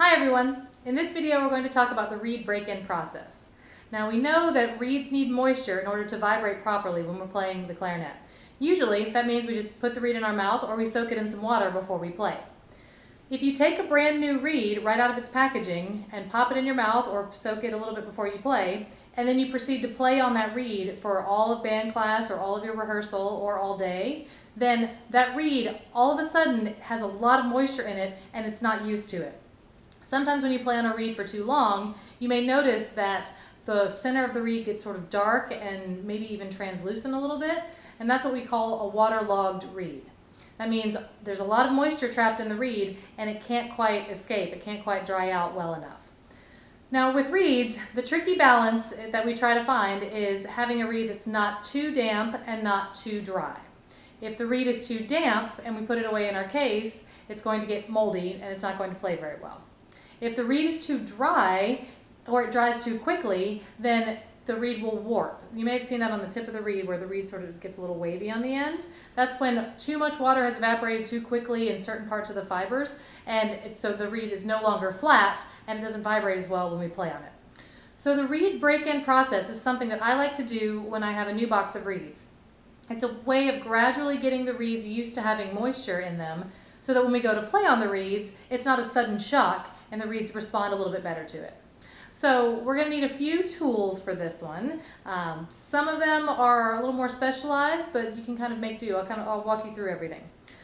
Hi everyone! In this video we're going to talk about the reed break-in process. Now we know that reeds need moisture in order to vibrate properly when we're playing the clarinet. Usually that means we just put the reed in our mouth or we soak it in some water before we play. If you take a brand new reed right out of its packaging and pop it in your mouth or soak it a little bit before you play, and then you proceed to play on that reed for all of band class or all of your rehearsal or all day, then that reed all of a sudden has a lot of moisture in it and it's not used to it. Sometimes when you play on a reed for too long, you may notice that the center of the reed gets sort of dark and maybe even translucent a little bit, and that's what we call a waterlogged reed. That means there's a lot of moisture trapped in the reed and it can't quite escape, it can't quite dry out well enough. Now with reeds, the tricky balance that we try to find is having a reed that's not too damp and not too dry. If the reed is too damp and we put it away in our case, it's going to get moldy and it's not going to play very well. If the reed is too dry or it dries too quickly, then the reed will warp. You may have seen that on the tip of the reed where the reed sort of gets a little wavy on the end. That's when too much water has evaporated too quickly in certain parts of the fibers, and so the reed is no longer flat and it doesn't vibrate as well when we play on it. So the reed break-in process is something that I like to do when I have a new box of reeds. It's a way of gradually getting the reeds used to having moisture in them so that when we go to play on the reeds, it's not a sudden shock and the reeds respond a little bit better to it. So we're going to need a few tools for this one. Some of them are a little more specialized, but you can kind of make do. I'll walk you through everything.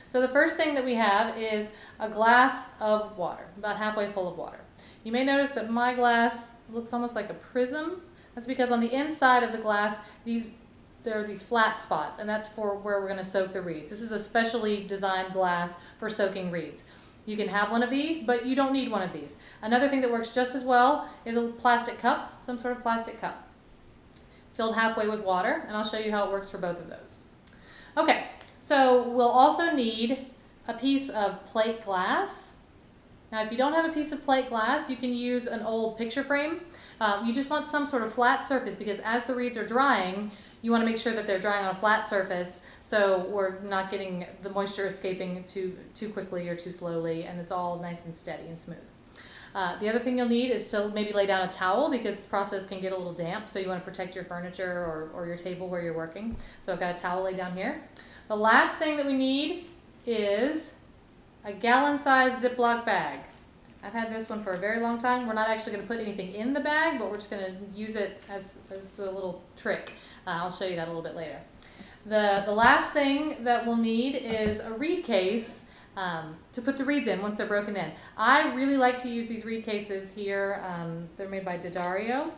So the first thing that we have is a glass of water, about halfway full of water. You may notice that my glass looks almost like a prism. That's because on the inside of the glass, there are these flat spots, and that's for where we're going to soak the reeds. This is a specially designed glass for soaking reeds. You can have one of these, but you don't need one of these. Another thing that works just as well is a plastic cup, some sort of plastic cup, filled halfway with water, and I'll show you how it works for both of those. Okay, so we'll also need a piece of plate glass. Now if you don't have a piece of plate glass, you can use an old picture frame. You just want some sort of flat surface because as the reeds are drying, you want to make sure that they're drying on a flat surface so we're not getting the moisture escaping too quickly or too slowly, and it's all nice and steady and smooth. The other thing you'll need is to maybe lay down a towel because this process can get a little damp, so you want to protect your furniture or your table where you're working. So I've got a towel laid down here. The last thing that we need is a gallon-sized Ziploc bag. I've had this one for a very long time. We're not actually going to put anything in the bag, but we're just going to use it as a little trick. I'll show you that a little bit later. The last thing that we'll need is a reed case to put the reeds in once they're broken in. I really like to use these reed cases here. They're made by Daddario.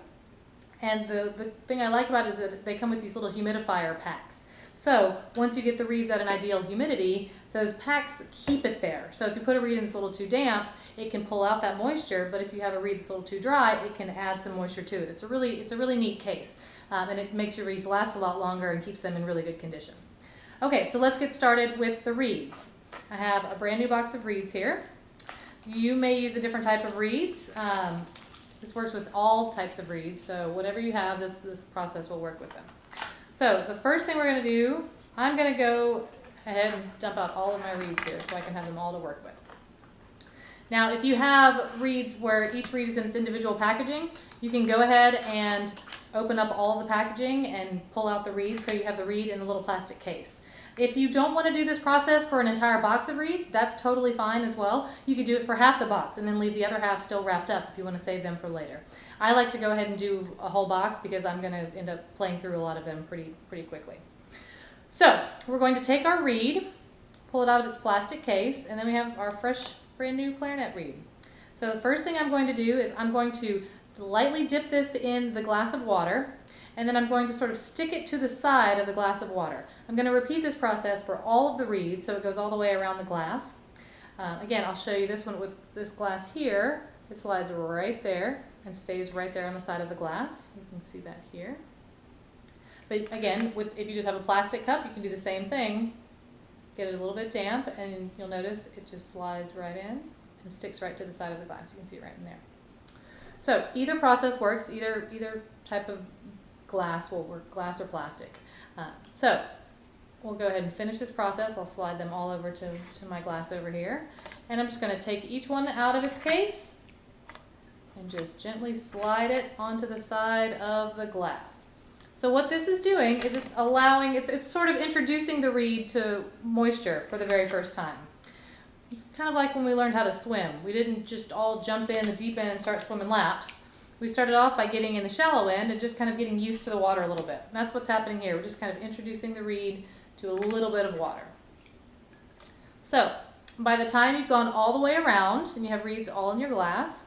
And the thing I like about it is that they come with these little humidifier packs. So once you get the reeds at an ideal humidity, those packs keep it there. So if you put a reed in that's a little too damp, it can pull out that moisture, but if you have a reed that's a little too dry, it can add some moisture to it. It's a really neat case, and it makes your reeds last a lot longer and keeps them in really good condition. Okay, so let's get started with the reeds. I have a brand new box of reeds here. You may use a different type of reeds. This works with all types of reeds, so whatever you have, this process will work with them. So the first thing we're going to do, I'm going to go ahead and dump out all of my reeds here so I can have them all to work with. Now if you have reeds where each reed is in its individual packaging, you can go ahead and open up all the packaging and pull out the reeds so you have the reed in the little plastic case. If you don't want to do this process for an entire box of reeds, that's totally fine as well. You could do it for half the box and then leave the other half still wrapped up if you want to save them for later. I like to go ahead and do a whole box because I'm going to end up playing through a lot of them pretty quickly. So we're going to take our reed, pull it out of its plastic case, and then we have our fresh brand new clarinet reed. So the first thing I'm going to do is I'm going to lightly dip this in the glass of water, and then I'm going to sort of stick it to the side of the glass of water. I'm going to repeat this process for all of the reeds so it goes all the way around the glass. Again, I'll show you this one with this glass here. It slides right there and stays right there on the side of the glass. You can see that here. But again, if you just have a plastic cup, you can do the same thing. Get it a little bit damp, and you'll notice it just slides right in and sticks right to the side of the glass. You can see it right in there. So either process works. Either type of glass will work, glass or plastic. So we'll go ahead and finish this process. I'll slide them all over to my glass over here. And I'm just going to take each one out of its case and just gently slide it onto the side of the glass. So what this is doing is it's sort of introducing the reed to moisture for the very first time. It's kind of like when we learned how to swim. We didn't just all jump in the deep end and start swimming laps. We started off by getting in the shallow end and just kind of getting used to the water a little bit. And that's what's happening here. We're just kind of introducing the reed to a little bit of water. So by the time you've gone all the way around and you have reeds all in your glass,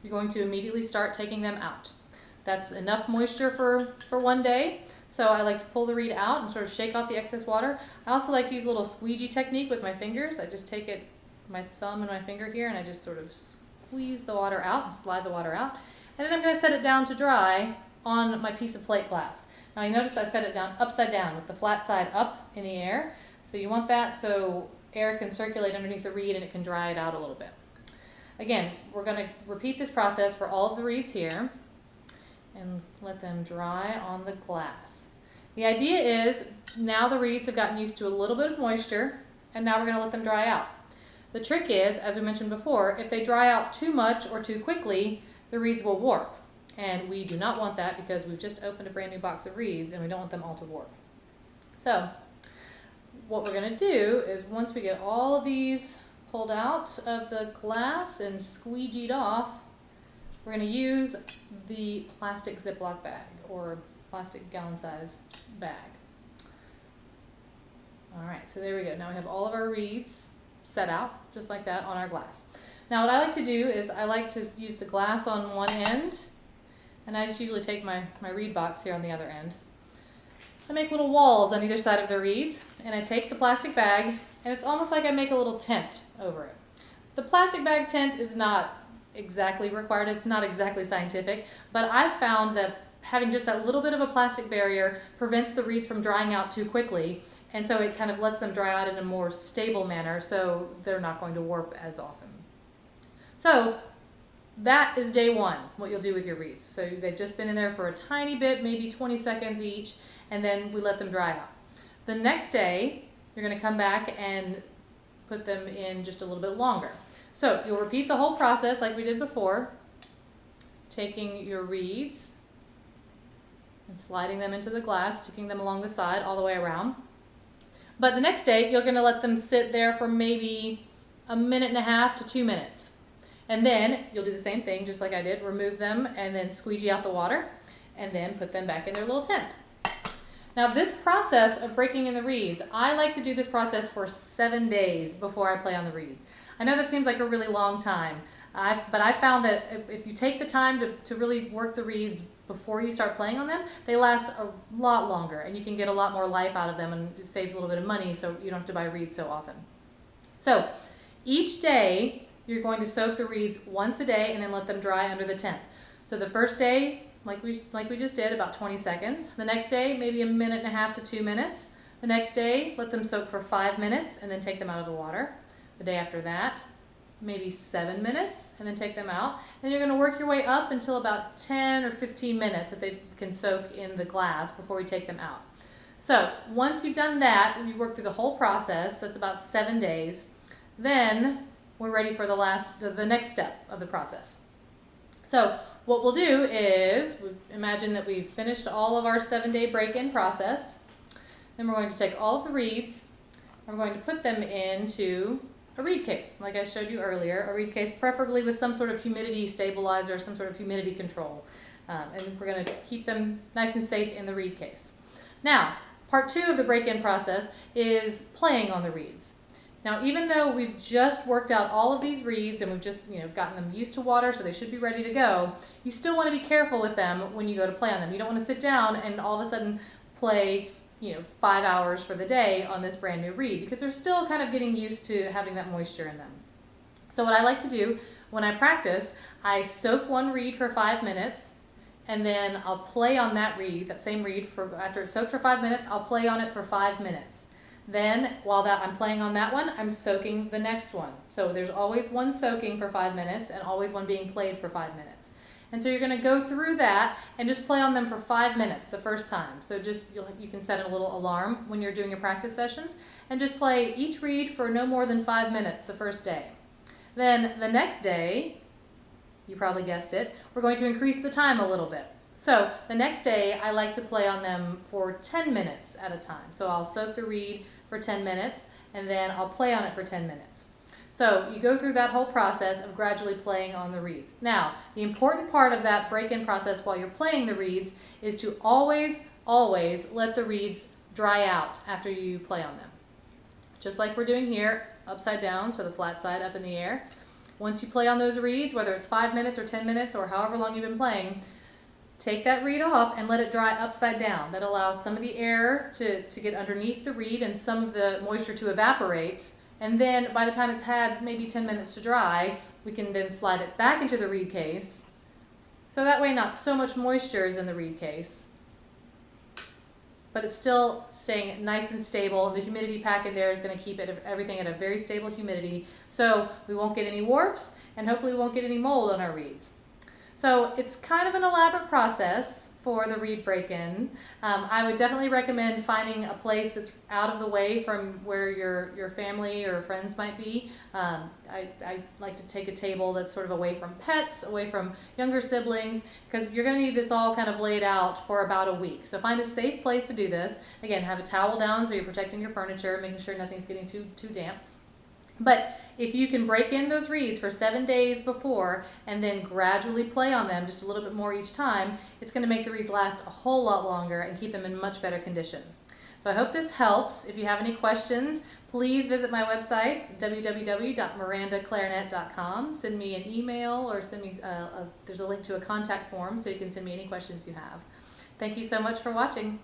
you're going to immediately start taking them out. That's enough moisture for one day. So I like to pull the reed out and sort of shake off the excess water. I also like to use a little squeegee technique with my fingers. I just take my thumb and my finger here, and I just sort of squeeze the water out and slide the water out. And then I'm going to set it down to dry on my piece of plate glass. Now you notice I set it down upside down with the flat side up in the air. So you want that so air can circulate underneath the reed and it can dry it out a little bit. Again, we're going to repeat this process for all of the reeds here and let them dry on the glass. The idea is now the reeds have gotten used to a little bit of moisture, and now we're going to let them dry out. The trick is, as we mentioned before, if they dry out too much or too quickly, the reeds will warp. And we do not want that because we've just opened a brand new box of reeds and we don't want them all to warp. So what we're going to do is once we get all of these pulled out of the glass and squeegeed off, we're going to use the plastic Ziploc bag or plastic gallon size bag. Alright, so there we go. Now we have all of our reeds set out just like that on our glass. Now what I like to do is I like to use the glass on one end, and I just usually take my reed box here on the other end. I make little walls on either side of the reeds, and I take the plastic bag, and it's almost like I make a little tent over it. The plastic bag tent is not exactly required, it's not exactly scientific, but I've found that having just that little bit of a plastic barrier prevents the reeds from drying out too quickly, and so it kind of lets them dry out in a more stable manner so they're not going to warp as often. So that is day one, what you'll do with your reeds. So they've just been in there for a tiny bit, maybe 20 seconds each, and then we let them dry out. The next day, you're going to come back and put them in just a little bit longer. So you'll repeat the whole process like we did before, taking your reeds and sliding them into the glass, sticking them along the side all the way around. But the next day, you're going to let them sit there for maybe a minute and a half to 2 minutes. And then you'll do the same thing, just like I did, remove them and then squeegee out the water and then put them back in their little tent. Now this process of breaking in the reeds, I like to do this process for 7 days before I play on the reeds. I know that seems like a really long time, but I found that if you take the time to really work the reeds before you start playing on them, they last a lot longer and you can get a lot more life out of them, and it saves a little bit of money so you don't have to buy reeds so often. So each day you're going to soak the reeds once a day and then let them dry under the tent. So the first day, like we just did, about 20 seconds. The next day, maybe a minute and a half to 2 minutes. The next day, let them soak for 5 minutes and then take them out of the water. The day after that, maybe 7 minutes and then take them out. And you're going to work your way up until about 10 or 15 minutes that they can soak in the glass before we take them out. So once you've done that, you work through the whole process, that's about 7 days, then we're ready for the next step of the process. So what we'll do is, imagine that we've finished all of our 7-day break-in process. Then we're going to take all of the reeds and we're going to put them into a reed case, like I showed you earlier, a reed case preferably with some sort of humidity stabilizer, some sort of humidity control. And we're going to keep them nice and safe in the reed case. Now, part 2 of the break-in process is playing on the reeds. Now, even though we've just worked out all of these reeds and we've just gotten them used to water so they should be ready to go, you still want to be careful with them when you go to play on them. You don't want to sit down and all of a sudden play 5 hours for the day on this brand new reed, because they're still kind of getting used to having that moisture in them. So what I like to do when I practice, I soak one reed for 5 minutes and then I'll play on that reed, that same reed, after it's soaked for 5 minutes, I'll play on it for 5 minutes. Then, while I'm playing on that one, I'm soaking the next one. So there's always one soaking for 5 minutes and always one being played for 5 minutes. And so you're going to go through that and just play on them for 5 minutes the first time. So you can set a little alarm when you're doing your practice sessions and just play each reed for no more than 5 minutes the first day. Then the next day, You probably guessed it. We're going to increase the time a little bit. So the next day, I like to play on them for 10 minutes at a time. So I'll soak the reed for 10 minutes, and then I'll play on it for 10 minutes. So you go through that whole process of gradually playing on the reeds. Now, the important part of that break-in process while you're playing the reeds is to always let the reeds dry out after you play on them. Just like we're doing here, upside down, so the flat side up in the air. Once you play on those reeds, whether it's 5 minutes or 10 minutes or however long you've been playing, take that reed off and let it dry upside down. That allows some of the air to get underneath the reed and some of the moisture to evaporate. And then by the time it's had maybe 10 minutes to dry, we can then slide it back into the reed case. So that way not so much moisture is in the reed case, but it's still staying nice and stable. The humidity pack in there is going to keep everything at a very stable humidity, so we won't get any warps and hopefully we won't get any mold on our reeds. So it's kind of an elaborate process for the reed break-in. I would definitely recommend finding a place that's out of the way from where your family or friends might be. I like to take a table that's sort of away from pets, away from younger siblings, because you're going to need this all kind of laid out for about a week. So find a safe place to do this. Again, have a towel down so you're protecting your furniture, making sure nothing's getting too damp. But if you can break in those reeds for 7 days before and then gradually play on them just a little bit more each time, it's going to make the reeds last a whole lot longer and keep them in much better condition. So I hope this helps. If you have any questions, please visit my website, www.mirandaclarinet.com. Send me an email or send me, there's a link to a contact form so you can send me any questions you have. Thank you so much for watching.